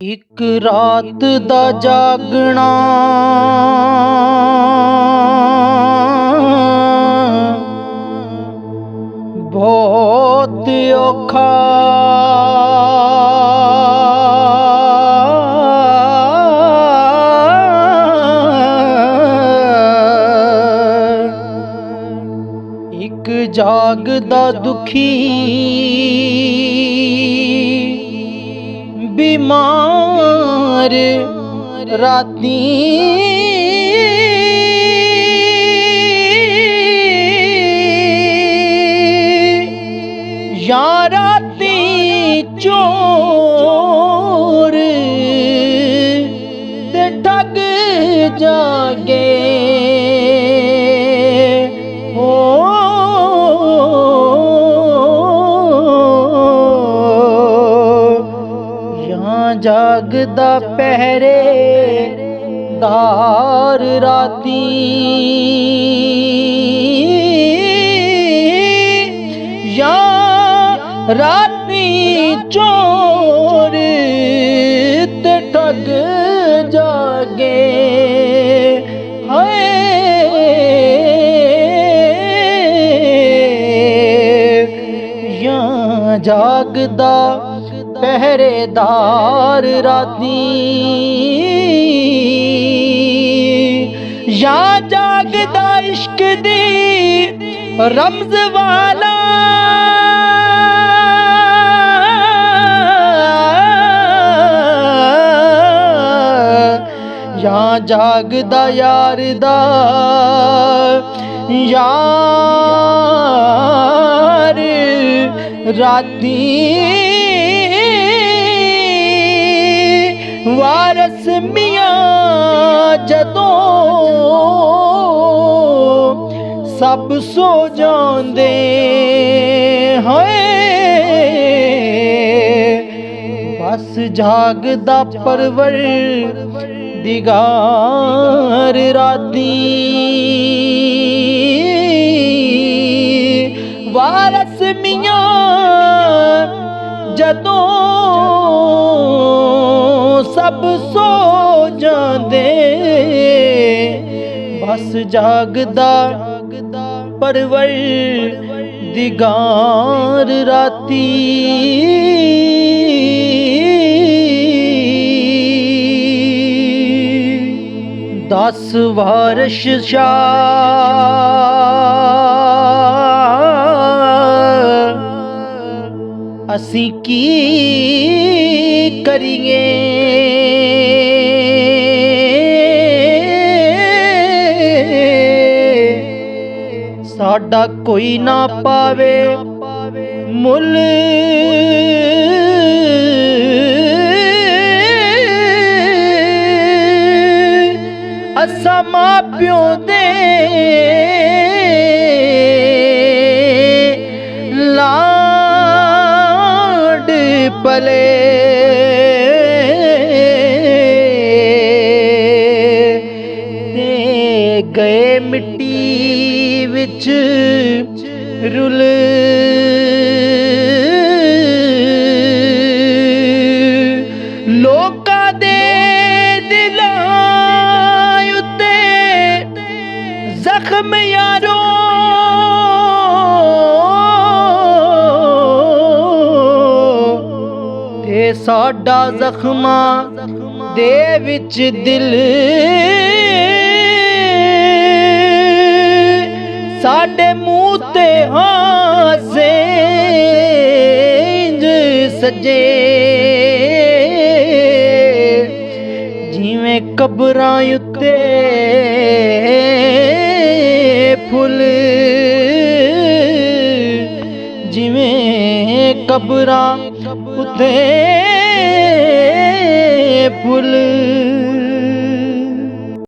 ਇੱਕ ਰਾਤ ਦਾ ਜਾਗਣਾ ਬਹੁਤ ਔਖਾ। ਇੱਕ ਜਾਗਦਾ ਦੁਖੀ बीमार राती या राती चोर ते ठग जागे जागदा पहरेदार राती या राती चोर ते ठग जागे हाय या जागदा पहरेदार राती या जागदा इश्क दी रमज वाला या जागदा यार दा यार राती वारस मियां जदों सब सो जांदे हाय बस जागदा परवरदिगार राती वारस मियां जदों सब सो जांदे बस जागदा परवरदिगार राती। 10 वारिश शाह असी की करिए साडा कोई ना पावे मुल असा मां प्यो दे लाड पले ते गए मिट्टी विच रुल लोकां दे दिलां उत्ते जख्म यारो ते साडा जख्मां दे विच दिल साडे मुँह ते हासे सजे जिवें कबरां उत्ते फुल जिवें कबरां उत्ते फुल